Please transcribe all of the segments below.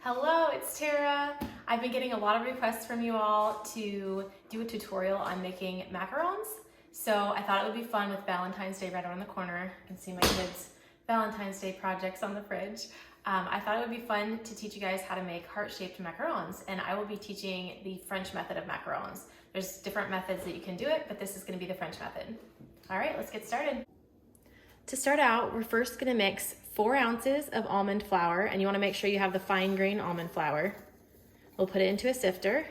Hello, it's Tara. I've been getting a lot of requests from you all to do a tutorial on making macarons. So I thought it would be fun with Valentine's Day right around the corner. You can see my kids' Valentine's Day projects on the fridge. I thought it would be fun to teach you guys how to make heart-shaped macarons, and I will be teaching the French method of macarons. There's different methods that you can do it, but this is going to be the French method. All right, let's get started. To start out, we're first going to mix 4 ounces of almond flour, and you want to make sure you have the fine grain almond flour. We'll put it into a sifter.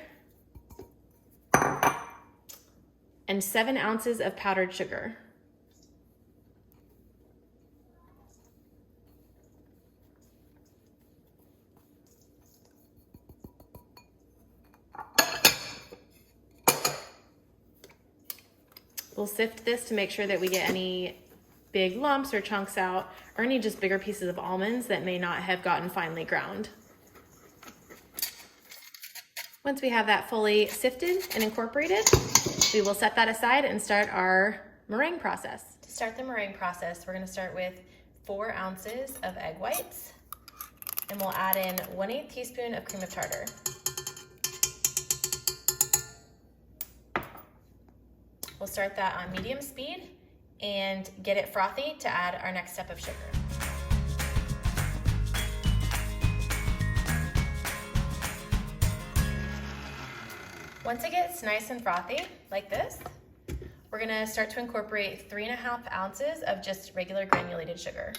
And 7 ounces of powdered sugar. We'll sift this to make sure that we get any big lumps or chunks out, or any just bigger pieces of almonds that may not have gotten finely ground. Once we have that fully sifted and incorporated, we will set that aside and start our meringue process. To start the meringue process, we're going to start with 4 ounces of egg whites, and we'll add in 1/8 teaspoon of cream of tartar. We'll start that on medium speed and get it frothy to add our next step of sugar. Once it gets nice and frothy, like this, we're gonna start to incorporate 3.5 ounces of just regular granulated sugar.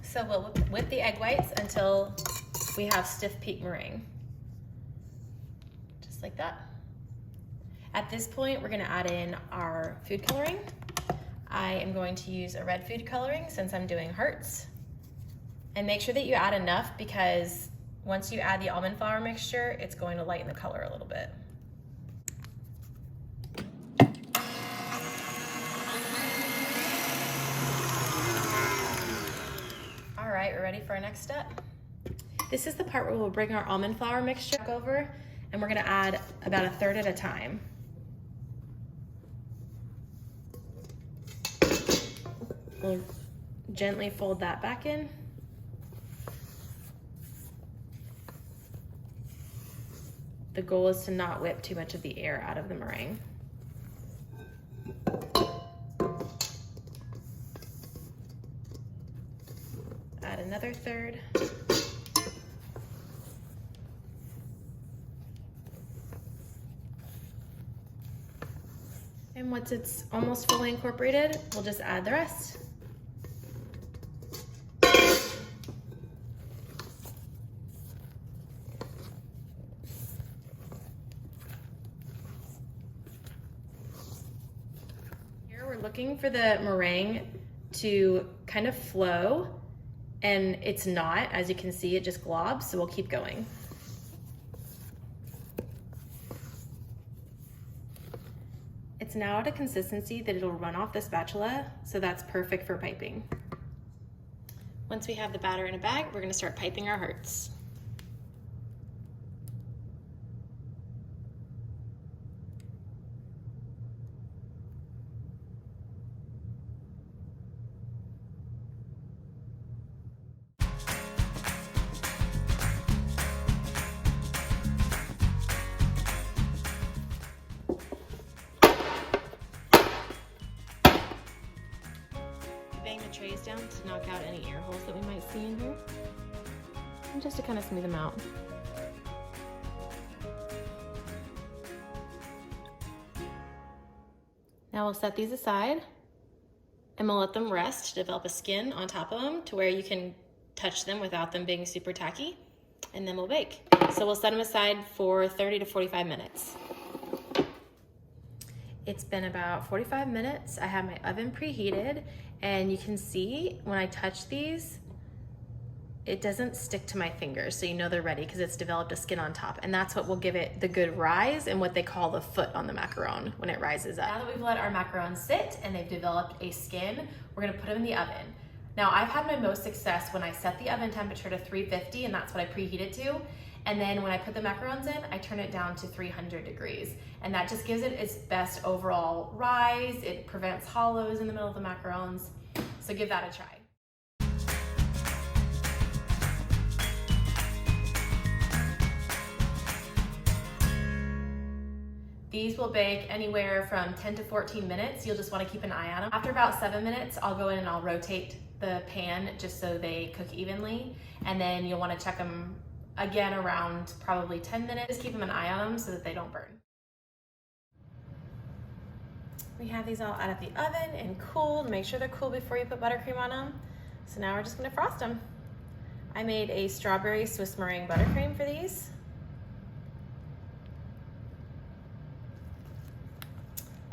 So we'll whip the egg whites until we have stiff peak meringue. Just like that. At this point, we're gonna add in our food coloring. I am going to use a red food coloring since I'm doing hearts. And make sure that you add enough, because once you add the almond flour mixture, it's going to lighten the color a little bit. All right, we're ready for our next step. This is the part where we'll bring our almond flour mixture back over, and we're gonna add about 1/3 at a time. We'll gently fold that back in. The goal is to not whip too much of the air out of the meringue. Add another 1/3. And once it's almost fully incorporated, we'll just add the rest. Here we're looking for the meringue to kind of flow, and it's not. As you can see, it just globs, so we'll keep going. It's now at a consistency that it'll run off the spatula, so that's perfect for piping. Once we have the batter in a bag, we're gonna start piping our hearts. Bang the trays down to knock out any air holes that we might see in here, and just to kind of smooth them out. Now we'll set these aside, and we'll let them rest to develop a skin on top of them to where you can touch them without them being super tacky, and then we'll bake. So we'll set them aside for 30 to 45 minutes. It's been about 45 minutes. I have my oven preheated, and you can see when I touch these, it doesn't stick to my fingers, so you know they're ready because it's developed a skin on top, and that's what will give it the good rise and what they call the foot on the macaron when it rises up. Now that we've let our macarons sit and they've developed a skin, we're gonna put them in the oven. Now I've had my most success when I set the oven temperature to 350, and that's what I preheat it to. And then when I put the macarons in, I turn it down to 300 degrees. And that just gives it its best overall rise. It prevents hollows in the middle of the macarons. So give that a try. These will bake anywhere from 10 to 14 minutes. You'll just want to keep an eye on them. After about 7 minutes, I'll go in and I'll rotate the pan just so they cook evenly. And then you'll want to check them again around probably 10 minutes. Just keep them an eye on them so that they don't burn. We have these all out of the oven and cooled. Make sure they're cool before you put buttercream on them. So now we're just gonna frost them. I made a strawberry Swiss meringue buttercream for these.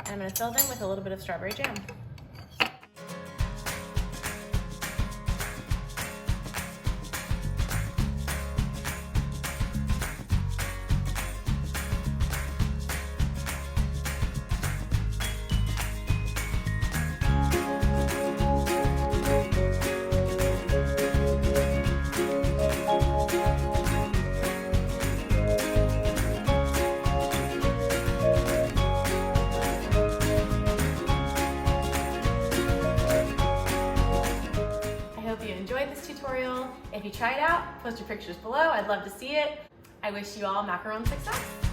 And I'm gonna fill them with a little bit of strawberry jam. Enjoyed this tutorial. If you try it out, post your pictures below. I'd love to see it. I wish you all macaron success.